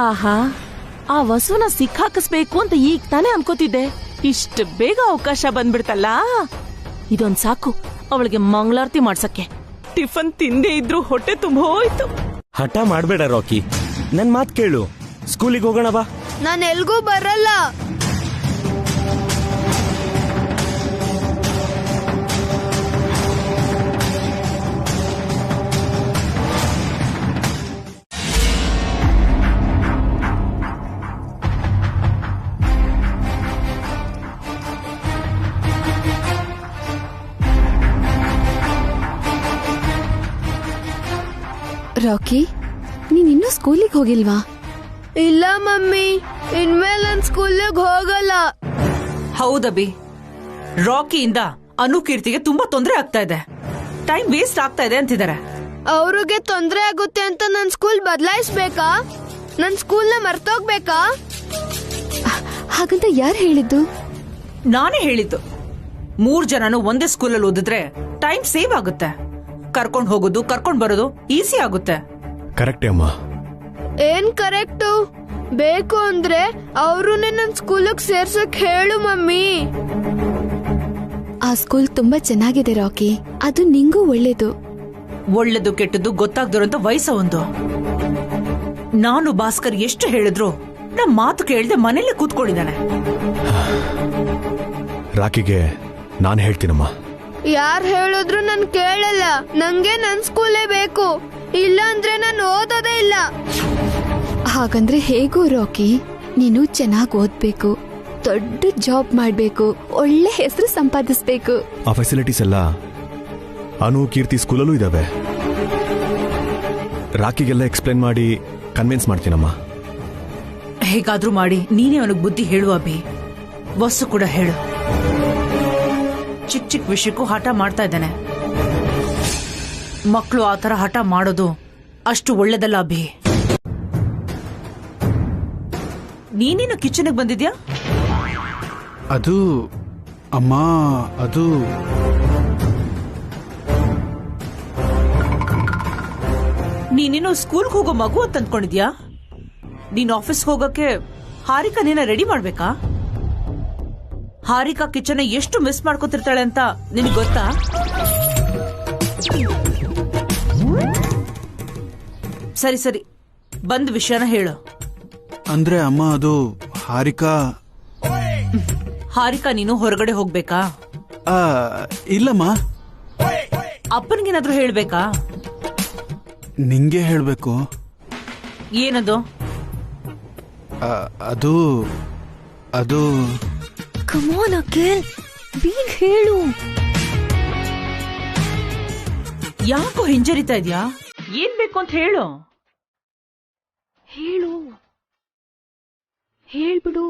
ಆಹಾ, ಆ ವಸುನ ಸಿಕ್ಕಾಕಿಸ್ಬೇಕು ಅಂತ ಈಗ ತಾನೇ ಅನ್ಕೋತಿದ್ದೆ. ಇಷ್ಟು ಬೇಗ ಅವಕಾಶ ಬಂದ್ಬಿಡ್ತಲ್ಲ. ಇದೊಂದ್ ಸಾಕು ಅವಳಿಗೆ ಮಂಗಳಾರತಿ ಮಾಡ್ಸಕ್ಕೆ. ಟಿಫನ್ ತಿಂದೇ ಇದ್ರು ಹೊಟ್ಟೆ ತುಂಬ ಹೋಯ್ತು. ಹಠ ಮಾಡ್ಬೇಡ ರಾಕಿ, ನನ್ ಮಾತ್ ಕೇಳು. ಸ್ಕೂಲಿಗೆ ಹೋಗೋಣ ಬಾ. ನಾನ್ ಎಲ್ಗೂ ಬರಲ್ಲ. ರಾಕಿ, ನೀನ್ ಇನ್ನೂ ಸ್ಕೂಲಿಗೆ ಹೋಗಿಲ್ವಾ? ಇಲ್ಲ ಮಮ್ಮಿ, ಇನ್ಮೇಲೆ ನನ್ ಸ್ಕೂಲಿಗೆ ಹೋಗಲ್ಲ. ಹೌದಬಿ, ರಾಕಿಯಿಂದ ಅನುಕೀರ್ತಿಗೆ ತುಂಬಾ ತೊಂದರೆ ಆಗ್ತಾ ಇದೆ. ಟೈಮ್ ವೇಸ್ಟ್ ಆಗ್ತಾ ಇದೆ ಅಂತಿದ್ದಾರೆ. ಅವ್ರಿಗೆ ತೊಂದ್ರೆ ಆಗುತ್ತೆ ಅಂತ ನನ್ ಸ್ಕೂಲ್ ಬದಲಾಯಿಸ್ಬೇಕಾ? ನನ್ ಸ್ಕೂಲ್ನ ಮರ್ತೋಗ್ಬೇಕಾ? ಹಾಗಂತ ಯಾರು ಹೇಳಿದ್ದು? ನಾನೇ ಹೇಳಿದ್ದು. 3 ಜನನು ಒಂದೇ ಸ್ಕೂಲಲ್ಲಿ ಓದಿದ್ರೆ ಟೈಮ್ ಸೇವ್ ಆಗುತ್ತೆ. ಕರ್ಕೊಂಡ್ ಹೋಗೋದು, ಕರ್ಕೊಂಡ್ ಬರೋದು ಈಸಿ ಆಗುತ್ತೆ. ಕರೆಕ್ಟೇ ಅಮ್ಮ. ಏನ್ ಕರೆಕ್ಟು? ಬೇಕು ಅಂದ್ರೆ ಅವ್ರನ್ನೇ ನನ್ ಸ್ಕೂಲಿಗೆ ಸೇರ್ಸಕ್ ಹೇಳು ಮಮ್ಮಿ. ಆ ಸ್ಕೂಲ್ ತುಂಬಾ ಚೆನ್ನಾಗಿದೆ ರಾಕಿ, ಅದು ನಿಂಗೂ ಒಳ್ಳೇದು. ಒಳ್ಳೇದು ಕೆಟ್ಟದ್ದು ಗೊತ್ತಾಗ್ದಿರೋಂತ ವಯಸ್ಸ ಒಂದು. ನಾನು ಭಾಸ್ಕರ್ ಎಷ್ಟು ಹೇಳಿದ್ರು ನಮ್ ಮಾತು ಕೇಳದೆ ಮನೇಲೆ ಕೂತ್ಕೊಂಡಿದ್ದಾನೆ. ರಾಕಿಗೆ ನಾನು ಹೇಳ್ತೀನಮ್ಮ. ಯಾರ್ ಹೇಳಿದ್ರು ನನ್ ಕೇಳಲ್ಲ. ನಂಗೆ ನನ್ ಸ್ಕೂಲೇ ಬೇಕು. ಇಲ್ಲ ಅಂದ್ರೆ ನಾನು ಓದೋದೇ ಇಲ್ಲ. ಹಾಗಂದ್ರೆ ಹೇಗೋ ರಾಕಿ, ನೀನು ಚೆನ್ನಾಗಿ ಓದ್ಬೇಕು, ದೊಡ್ಡ ಜಾಬ್ ಮಾಡ್ಬೇಕು, ಒಳ್ಳೆ ಹೆಸರು ಸಂಪಾದಿಸ್ಬೇಕು. ಆ ಫೆಸಿಲಿಟೀಸ್ ಎಲ್ಲ ಅನುಕೀರ್ತಿ ಸ್ಕೂಲಲ್ಲೂ ಇದಾವೆ. ರಾಕಿಗೆಲ್ಲ ಎಕ್ಸ್ಪ್ಲೇನ್ ಮಾಡಿ ಕನ್ವಿನ್ಸ್ ಮಾಡ್ತೀನಮ್ಮ. ಹೇಗಾದ್ರೂ ಮಾಡಿ ನೀನೇ ಅವನಿಗೆ ಬುದ್ಧಿ ಹೇಳುವ ಅಭಿ. ವಸ್ತು ಕೂಡ ಹೇಳು. ಚಿಕ್ಕ ಚಿಕ್ಕ ವಿಷಯಕ್ಕೂ ಹಠ ಮಾಡ್ತಾ ಇದ್ದಾನೆ. ಮಕ್ಕಳು ಆತರ ಹಠ ಮಾಡೋದು ಅಷ್ಟು ಒಳ್ಳೇದಲ್ಲ ಅಭಿ. ನೀನೇನು ಕಿಚನ್ಗೆ ಬಂದಿದ್ಯಾ? ಅದು ಅಮ್ಮ, ಅದು ನೀನೇನು ಸ್ಕೂಲ್ಗೆ ಹೋಗೋ ಮಗು ಅಂತ ಅಂದ್ಕೊಂಡಿದ್ಯಾ? ನೀನ್ ಆಫೀಸ್ಗೆ ಹೋಗಕ್ಕೆ ಹಾರಿಕಾ ನೀನ ರೆಡಿ ಮಾಡ್ಬೇಕಾ? ಹಾರಿಕಾ ಕಿಚನ್ ಎಷ್ಟು ಮಿಸ್ ಮಾಡ್ಕೊತಿರ್ತಾಳೆ ಅಂತ ನಿನಗೆ ಗೊತ್ತಾ? ಸರಿ ಸರಿ, ಬಂದ್ ವಿಷಯನ ಹೇಳು. ಅಂದ್ರೆ ಅಮ್ಮ, ಅದು ಹಾರಿಕಾ ನೀನು ಹೊರಗಡೆ ಹೋಗ್ಬೇಕಾ? ಇಲ್ಲಮ್ಮ. ಅಪ್ಪನಿಗೇನಾದ್ರೂ ಹೇಳ್ಬೇಕಾ? ನಿಂಗೆ ಹೇಳ್ಬೇಕು. ಏನದು? ಅದು ಅದು ಕಮಾನ್ ಅಖಿಲ್, ಬೇಗ ಹೇಳು. ಯಾಕೋ ಹಿಂಜರಿತಾ ಇದ್ಯಾ? ಏನ್ ಬೇಕು ಅಂತ ಹೇಳು. ಹೇಳು, ಹೇಳ್ಬಿಡು.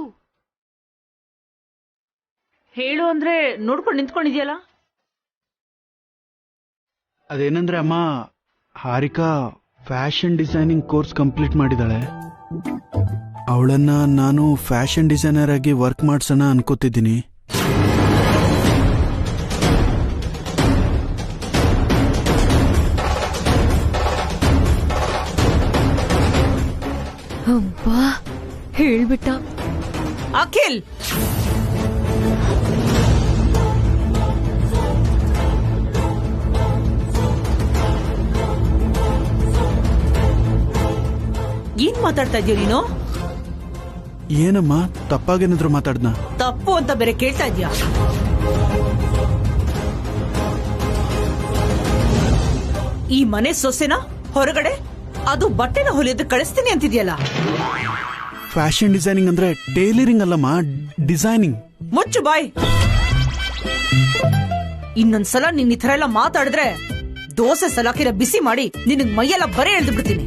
ಹೇಳು ಅಂದ್ರೆ ನೋಡ್ಕೊಂಡು ನಿಂತ್ಕೊಂಡಿದ್ಯಲ್ಲ. ಅದೇನಂದ್ರೆ ಅಮ್ಮ, Harika fashion designing course complete ಮಾಡಿದಾಳೆ. ಅವಳನ್ನ ನಾನು ಫ್ಯಾಷನ್ ಡಿಸೈನರ್ ಆಗಿ ವರ್ಕ್ ಮಾಡ್ಸೋಣ ಅನ್ಕೋತಿದ್ದೀನಿ. ಅಬ್ಬಾ, ಹೇಳ್ಬಿಟ್ಟ. ಅಖಿಲ್, ಏನ್ ಮಾತಾಡ್ತಾ ಇದೀಯ ನೀನು? ಏನಮ್ಮ, ತಪ್ಪಾಗೇನಾದ್ರು ಮಾತಾಡ್ದ? ತಪ್ಪು ಅಂತ ಬೇರೆ ಕೇಳ್ತಾ ಇದ್ಯಾ? ಈ ಮನೆ ಸೊಸೆನ ಹೊರಗಡೆ ಅದು ಬಟ್ಟೆನ ಹೊಲಿಯೋದಕ್ಕೆ ಕಳಿಸ್ತೀನಿ ಅಂತಿದ್ಯಲ್ಲ. ಫ್ಯಾಷನ್ ಡಿಸೈನಿಂಗ್ ಅಂದ್ರೆ ಟೇಲರಿಂಗ್ ಅಲ್ಲಮ್ಮ, ಡಿಸೈನಿಂಗ್. ಮುಚ್ಚು ಬಾಯ್. ಇನ್ನೊಂದ್ಸಲ ನಿನ್ ಈ ತರ ಎಲ್ಲ ಮಾತಾಡಿದ್ರೆ ದೋಸೆ ಸಲಾಕಿನ ಬಿಸಿ ಮಾಡಿ ನಿನಗ್ ಮೈಯೆಲ್ಲ ಬರೆ ಎಳ್ದು ಬಿಡ್ತೀನಿ.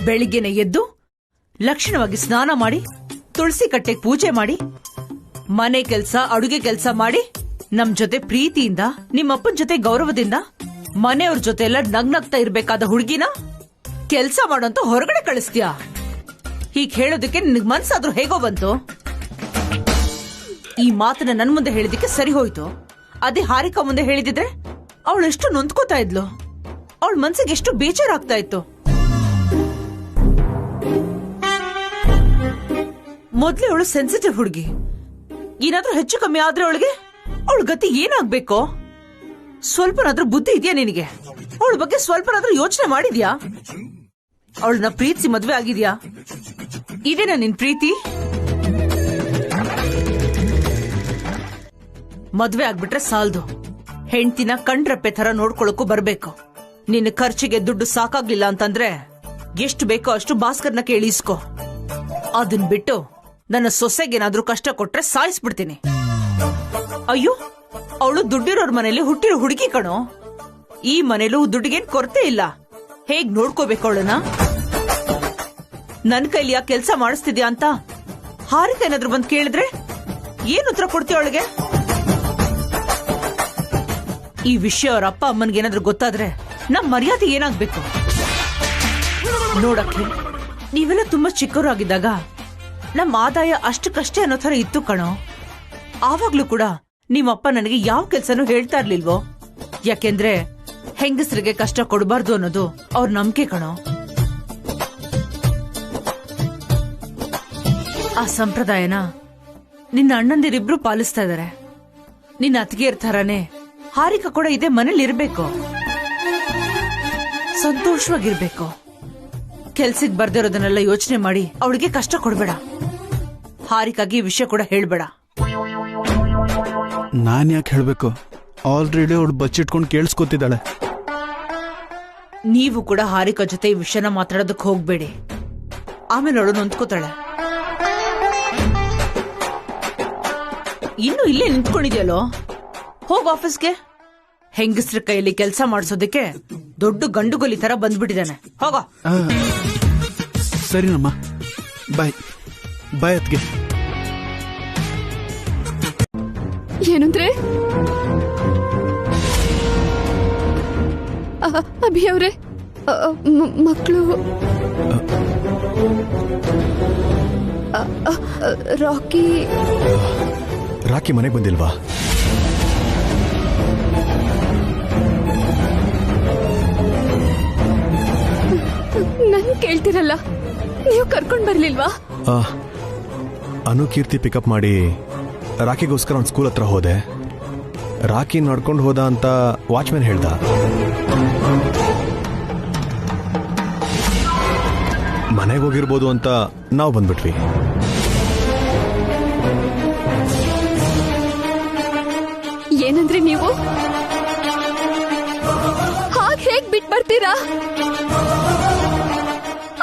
ಬೆಳಿಗ್ಗೆನೆ ಎದ್ದು ಲಕ್ಷಣವಾಗಿ ಸ್ನಾನ ಮಾಡಿ, ತುಳಸಿ ಕಟ್ಟೆಗೆ ಪೂಜೆ ಮಾಡಿ, ಮನೆ ಕೆಲ್ಸ ಅಡುಗೆ ಕೆಲ್ಸ ಮಾಡಿ, ನಮ್ ಜೊತೆ ಪ್ರೀತಿಯಿಂದ, ನಿಮ್ಮಪ್ಪನ ಜೊತೆ ಗೌರವದಿಂದ, ಮನೆಯವ್ರ ಜೊತೆ ಎಲ್ಲ ನಗ್ನಗ್ತಾ ಇರ್ಬೇಕಾದ ಹುಡುಗಿನ ಕೆಲ್ಸ ಮಾಡೋಂತ ಹೊರಗಡೆ ಕಳಿಸ್ತೀಯಾ? ಹೀಗ್ ಹೇಳೋದಕ್ಕೆ ನಿನಗ್ ಮನ್ಸಾದ್ರೂ ಹೇಗೋ ಬಂತು? ಈ ಮಾತನ್ನ ನನ್ ಮುಂದೆ ಹೇಳಿದಕ್ಕೆ ಸರಿ ಹೋಯ್ತು. ಅದೇ ಹಾರಿಕಾ ಮುಂದೆ ಹೇಳಿದಿದ್ರೆ ಅವಳು ಎಷ್ಟು ನೊಂದ್ಕೋತಾ ಇದ್ಲು, ಅವಳ ಮನ್ಸಿಗೆ ಎಷ್ಟು ಬೇಜಾರಾಗ್ತಾ ಇತ್ತು. ಮೊದ್ಲೇ ಅವಳು ಸೆನ್ಸಿಟಿವ್ ಹುಡುಗಿ. ಏನಾದ್ರೂ ಹೆಚ್ಚು ಕಮ್ಮಿ ಆದ್ರೆ ಅವಳ ಗತಿ ಏನಾಗ್ಬೇಕೋ? ಸ್ವಲ್ಪನಾದ್ರೂ ಬುದ್ಧಿ ಇದೆಯಾ ನಿನಗೆ? ಅವಳ ಬಗ್ಗೆ ಸ್ವಲ್ಪನಾದ್ರೂ ಯೋಚನೆ ಮಾಡಿದ್ಯಾ? ಅವಳನ್ನ ಪ್ರೀತಿಸಿ ಮದ್ವೆ ಆಗಿದ್ಯಾ? ಇದೇನಾ ನಿನ್ ಪ್ರೀತಿ? ಮದ್ವೆ ಆಗ್ಬಿಟ್ರೆ ಸಾಲ್ದು, ಹೆಂಡ್ತಿನ ಕಂಡ್ರೆಪ್ಪೆ ತರ ನೋಡ್ಕೊಳಕ್ಕೂ ಬರ್ಬೇಕು. ನಿನ್ನ ಖರ್ಚಿಗೆ ದುಡ್ಡು ಸಾಕಾಗ್ಲಿಲ್ಲ ಅಂತಂದ್ರೆ ಎಷ್ಟು ಬೇಕೋ ಅಷ್ಟು ಭಾಸ್ಕರ್ನ ಕೇಳಿ ಇಸ್ಕೋ. ಅದನ್ ಬಿಟ್ಟು ನನ್ನ ಸೊಸೆಗೇನಾದ್ರೂ ಕಷ್ಟ ಕೊಟ್ರೆ ಸಾಯಿಸ್ಬಿಡ್ತೀನಿ. ಅಯ್ಯೋ, ಅವಳು ದುಡ್ಡಿರೋರ್ ಮನೇಲಿ ಹುಟ್ಟಿರೋ ಹುಡುಗಿ ಕಣೋ. ಈ ಮನೇಲೂ ದುಡ್ಡಿಗೇನ್ ಕೊರತೆ ಇಲ್ಲ. ಹೇಗ್ ನೋಡ್ಕೋಬೇಕು ಅವಳನ್ನ? ನನ್ ಕೈಲಿ ಯಾಕೆ ಕೆಲ್ಸ ಮಾಡಿಸ್ತಿದ್ಯಾ ಅಂತ ಹಾರಿಕಾ ಏನಾದ್ರೂ ಬಂದ್ ಕೇಳಿದ್ರೆ ಏನ್ ಉತ್ತರ ಕೊಡ್ತೀಯ ಅವಳಿಗೆ? ಈ ವಿಷಯ ಅವ್ರ ಅಪ್ಪ ಅಮ್ಮನ್ಗೆ ಏನಾದ್ರೂ ಗೊತ್ತಾದ್ರೆ ನಮ್ ಮರ್ಯಾದೆ ಏನಾಗ್ಬೇಕು? ನೋಡಕ್ಕೆ ನೀವೆಲ್ಲ ತುಂಬಾ ಚಿಕ್ಕವರಾಗಿದ್ದಾಗ ನಮ್ಮ ಆದಾಯ ಅಷ್ಟಕ್ಕಷ್ಟೇ ಅನ್ನೋ ತರ ಇತ್ತು ಕಣೋ. ಆವಾಗ್ಲೂ ಕೂಡ ನಿಮ್ಮಪ್ಪ ನನಗೆ ಯಾವ ಕೆಲ್ಸನೂ ಹೇಳ್ತಾ ಇರ್ಲಿಲ್ವೋ? ಯಾಕೆಂದ್ರೆ ಹೆಂಗಸರಿಗೆ ಕಷ್ಟ ಕೊಡಬಾರ್ದು ಅನ್ನೋದು ಅವ್ರ ನಂಬಿಕೆ ಕಣೋ. ಆ ಸಂಪ್ರದಾಯನ ನಿನ್ನ ಅಣ್ಣಂದಿರಿಬ್ರು ಪಾಲಿಸ್ತಾ ಇದಾರೆ. ನಿನ್ನ ಅತ್ತಿಗೆಯರ್ ಥರಾನೇ ಹಾರಿಕಾ ಕೂಡ ಇದೇ ಮನೇಲಿ ಇರ್ಬೇಕು, ಸಂತೋಷವಾಗಿರ್ಬೇಕು. ಕೆಲ್ಸಕ್ ಬರ್ದಿರೋದನ್ನೆಲ್ಲ ಯೋಚನೆ ಮಾಡಿ ಅವಳಿಗೆ ಕಷ್ಟ ಕೊಡ್ಬೇಡ. ಹಾರಿಕಾಗಿ ಈ ವಿಷಯ ಕೂಡ ಹೇಳ್ಬೇಡ. ನಾನ್ ಯಾಕೆ ಹೇಳ್ಬೇಕು? ಆಲ್ರೆಡಿ ಅವಳು ಬಚ್ಚಿಟ್ಕೊಂಡು ಕೇಳಿಸ್ಕೊತಿದ್ದಾಳೆ. ನೀವು ಕೂಡ ಹಾರಿಕಾ ಜೊತೆ ಈ ವಿಷಯನ ಮಾತಾಡೋದಕ್ಕೆ ಹೋಗ್ಬೇಡಿ, ಆಮೇಲೆ ಅವಳು ನೊಂದ್ಕೋತಾಳೆ. ಇನ್ನು ಇಲ್ಲೇ ನಿಂತ್ಕೊಂಡಿದ್ಯಲ್ಲೋ, ಹೋಗ್ ಆಫೀಸ್ಗೆ. ಹೆಂಗಸ್ರ ಕೈಯಲ್ಲಿ ಕೆಲಸ ಮಾಡಿಸೋದಕ್ಕೆ ದೊಡ್ಡ ಗಂಡುಗೊಲಿ ತರ ಬಂದ್ಬಿಟ್ಟಿದ್ದಾನೆ. ಹೋಗೋ. ಸರಿನಮ್ಮ, ಬಾಯ್ ಬಾಯ್ ಅತ್ಗೆ. ಏನಂದ್ರೆ ಅಭಿ ಅವ್ರೆ, ಮಕ್ಕಳು ರಾಕಿ ಮನೆಗೆ ಬಂದಿಲ್ವಾ? ನನ್ ಕೇಳ್ತಿರಲ್ಲ, ನೀವು ಕರ್ಕೊಂಡ್ ಬರ್ಲಿಲ್ವಾ? ಅನುಕೀರ್ತಿ ಪಿಕಪ್ ಮಾಡಿ ರಾಖಿಗೋಸ್ಕರ ಒಂದು ಸ್ಕೂಲ್ ಹತ್ರ ಹೋದೆ. ರಾಖಿ ನಡ್ಕೊಂಡು ಹೋದ ಅಂತ ವಾಚ್ಮ್ಯಾನ್ ಹೇಳ್ದ. ಮನೆಗೆ ಹೋಗಿರ್ಬೋದು ಅಂತ ನಾವು ಬಂದ್ಬಿಟ್ವಿ. ಏನಂದ್ರಿ ನೀವು? ಹಾಗೆ ಹೇಗ್ ಬಿಟ್ ಬರ್ತೀರಾ?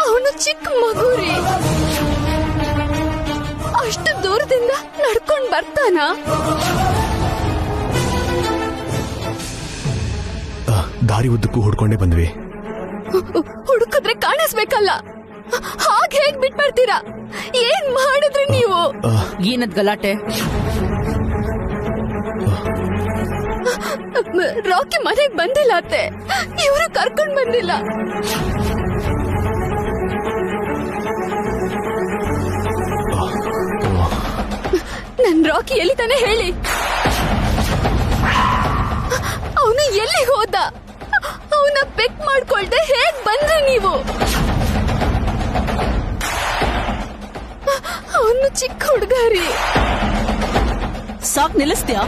ಅವನು ಚಿಕ್ಕ ಮಗುರಿ, ಅಷ್ಟು ದೂರದಿಂದ ನಡ್ಕೊಂಡ್ ಬರ್ತಾನ? ದಾರಿ ಉದ್ದಕ್ಕೂ ಹುಡ್ಕೊಂಡೇ ಬಂದ್ವಿ. ಹುಡುಕಿದ್ರೆ ಕಾಣಿಸ್ಬೇಕಲ್ಲ, ಹಾಗೆ ಹೇಗ್ ಬಿಟ್ ಬರ್ತೀರಾ? ಏನ್ ಮಾಡಿದ್ರಿ ನೀವು? ಏನದ್ ಗಲಾಟೆ? ರಾಕಿ ಮನೆಗ್ ಬಂದಿಲ್ಲ ಅತ್ತೆ, ಇವರು ಕರ್ಕೊಂಡ್ ಬಂದಿಲ್ಲ. ನನ್ ರಾಕಿ ಎಲ್ಲಿತಾನೆ ಹೇಳಿ? ಅವನು ಎಲ್ಲಿಗೆ ಹೋದ? ಅವನ ಪಿಕ್ ಮಾಡ್ಕೊಳ್ದೆ ಹೇಗ್ ಬಂದ್ರಿ ನೀವು? ಅವನು ಚಿಕ್ಕ ಹುಡುಗಾರಿ. ಸಾಕ್ ನಿಲ್ಲಿಸ್ತೀಯಾ?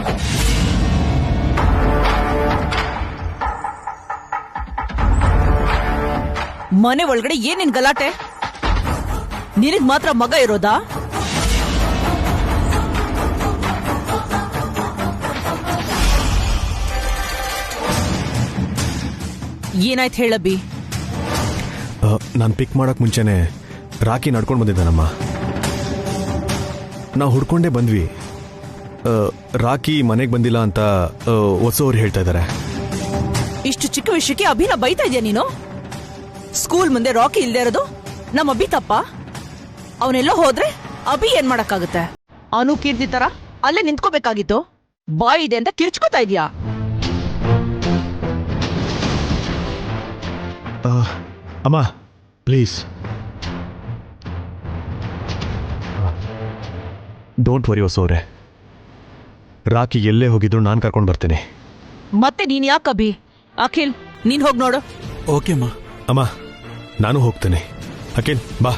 ಮನೆ ಒಳಗಡೆ ಏನೇನ್ ಗಲಾಟೆ? ನಿನಗ್ ಮಾತ್ರ ಮಗ ಇರೋದಾ? ಏನಾಯ್ತು ಹೇಳಬಿ? ನಾನು ಪಿಕ್ ಮಾಡಕ್ ಮುಂಚೆನೆ ರಾಖಿ ನಡ್ಕೊಂಡು ಬಂದಿದ್ದಾನಮ್ಮ. ನಾವು ಹುಡ್ಕೊಂಡೇ ಬಂದ್ವಿ. ರಾಖಿ ಮನೆಗೆ ಬಂದಿಲ್ಲ ಅಂತ ಹೊಸವ್ರು ಹೇಳ್ತಾ ಇದ್ದಾರೆ. ಇಷ್ಟು ಚಿಕ್ಕ ವಿಷಯಕ್ಕೆ ಅಭಿನ ಬೈತಾ ಇದೆಯಾ ನೀನು? ಸ್ಕೂಲ್ ಮುಂದೆ ರಾಕಿ ಇಲ್ದೇ ಇರೋದು ನಮ್ಮ ಅಭಿ ತಪ್ಪ? ಅವನೆಲ್ಲ ಹೋದ್ರೆ ಅಭಿ ಏನ್ ಮಾಡಕ್ಕಾಗುತ್ತೆ? ಅನುಕೀರ್ತಿ ತರ ಅಲ್ಲೇ ನಿಂತ್ಕೋಬೇಕಾಗಿತ್ತು. ಬಾಯ್ ಇದೆ ಅಂತ ಕಿರ್ಚ್ಕೋತಾ ಇದೀಯಾ? ಅಮ್ಮ ಪ್ಲೀಸ್ ಡೋಂಟ್ ವರಿ ಹೊಸವ್ರೆ. ರಾಖಿ ಎಲ್ಲೇ ಹೋಗಿದ್ರು ನಾನು ಕರ್ಕೊಂಡು ಬರ್ತೇನೆ. ಮತ್ತೆ ನೀನ್ ಯಾಕೆ ಅಭಿ? ಅಖಿಲ್ ನೀನ್ ಹೋಗ್ ನೋಡು. ಓಕೆ ಅಮ್ಮ. ಅಮ್ಮ ನಾನು ಹೋಗ್ತೇನೆ. ಅಖಿಲ್ ಬಾ.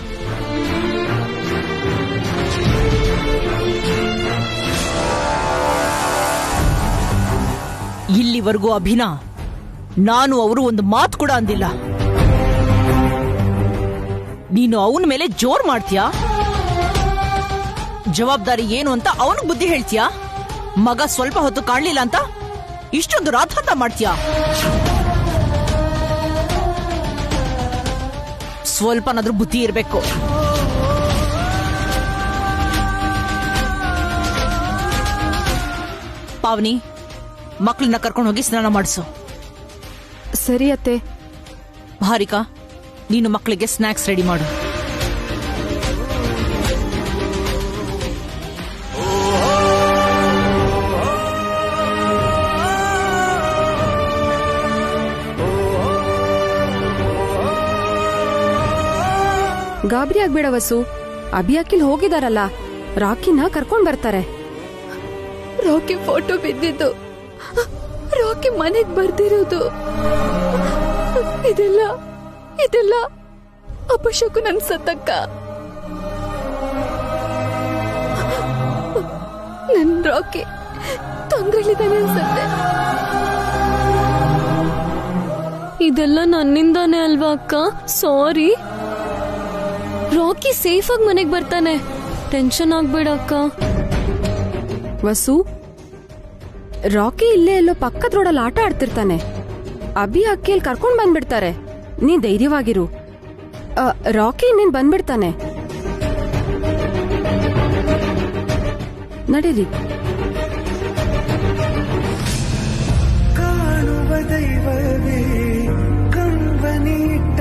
ಇಲ್ಲಿವರೆಗೂ ಅಭಿನ ನಾನು ಅವರು ಒಂದು ಮಾತು ಕೂಡ ಅಂದಿಲ್ಲ. ನೀನು ಅವನ ಮೇಲೆ ಜೋರ್ ಮಾಡ್ತೀಯಾ? ಜವಾಬ್ದಾರಿ ಏನು ಅಂತ ಅವನಿಗೆ ಬುದ್ಧಿ ಹೇಳ್ತೀಯಾ? ಮಗ ಸ್ವಲ್ಪ ಹೊತ್ತು ಕಾಣ್ಲಿಲ್ಲ ಅಂತ ಇಷ್ಟೊಂದು ರಾಧಾಂತ ಮಾಡ್ತೀಯಾ? ಸ್ವಲ್ಪನಾದ್ರೂ ಬುದ್ಧಿ ಇರಬೇಕು. ಪಾವನಿ, ಮಕ್ಕಳನ್ನ ಕರ್ಕೊಂಡು ಹೋಗಿ ಸ್ನಾನ ಮಾಡಿಸು. ಸರಿ ಅತ್ತೆ. ಭಾರಿಕಾ, ನೀನು ಮಕ್ಕಳಿಗೆ ಸ್ನಾಕ್ಸ್ ರೆಡಿ ಮಾಡು. ಗಾಬರಿ ಆಗ್ಬೇಡ ವಸು. ಅಭಿ ಅಖಿಲ್ ಹೋಗಿದಾರಲ್ಲ, ರಾಕಿನ ಕರ್ಕೊಂಡ್ ಬರ್ತಾರೆ. ರಾಕಿ ಫೋಟೋ ಬಿದ್ದಿದ್ದು, ರಾಕಿ ಮನೆಗ್ ಬರ್ದಿರೋದು, ಇದೆಲ್ಲ ಅಪಶಕುನ ಅನ್ಸತ್ತಕ್ಕ. ನನ್ ರಾಕಿ ತೊಂದ್ರೆಲಿದ್ದಾನೆ ಅನ್ಸತ್ತೆ. ಇದೆಲ್ಲ ನನ್ನಿಂದಾನೇ ಅಲ್ವಾ ಅಕ್ಕ? ಸಾರಿ. ರಾಕಿ ಸೇಫ್ ಆಗಿ ಮನೆಗ್ ಬರ್ತಾನೆ, ಟೆನ್ಷನ್ ಆಗ್ಬೇಡ ಅಕ್ಕ. ವಸು, ರಾಕಿ ಇಲ್ಲೇ ಎಲ್ಲೋ ಪಕ್ಕದ ರೋಡಲ್ಲಿ ಆಟ ಆಡ್ತಿರ್ತಾನೆ. ಅಭಿ ಅಖಿಲ್ ಕರ್ಕೊಂಡ್ ಬಂದ್ಬಿಡ್ತಾರೆ. ನೀ ಧೈರ್ಯವಾಗಿರು. ರಾಕಿ ನೀನ್ ಬಂದ್ಬಿಡ್ತಾನೆ. ನಡೀರಿ. ಕಾಣುವ ದೈವ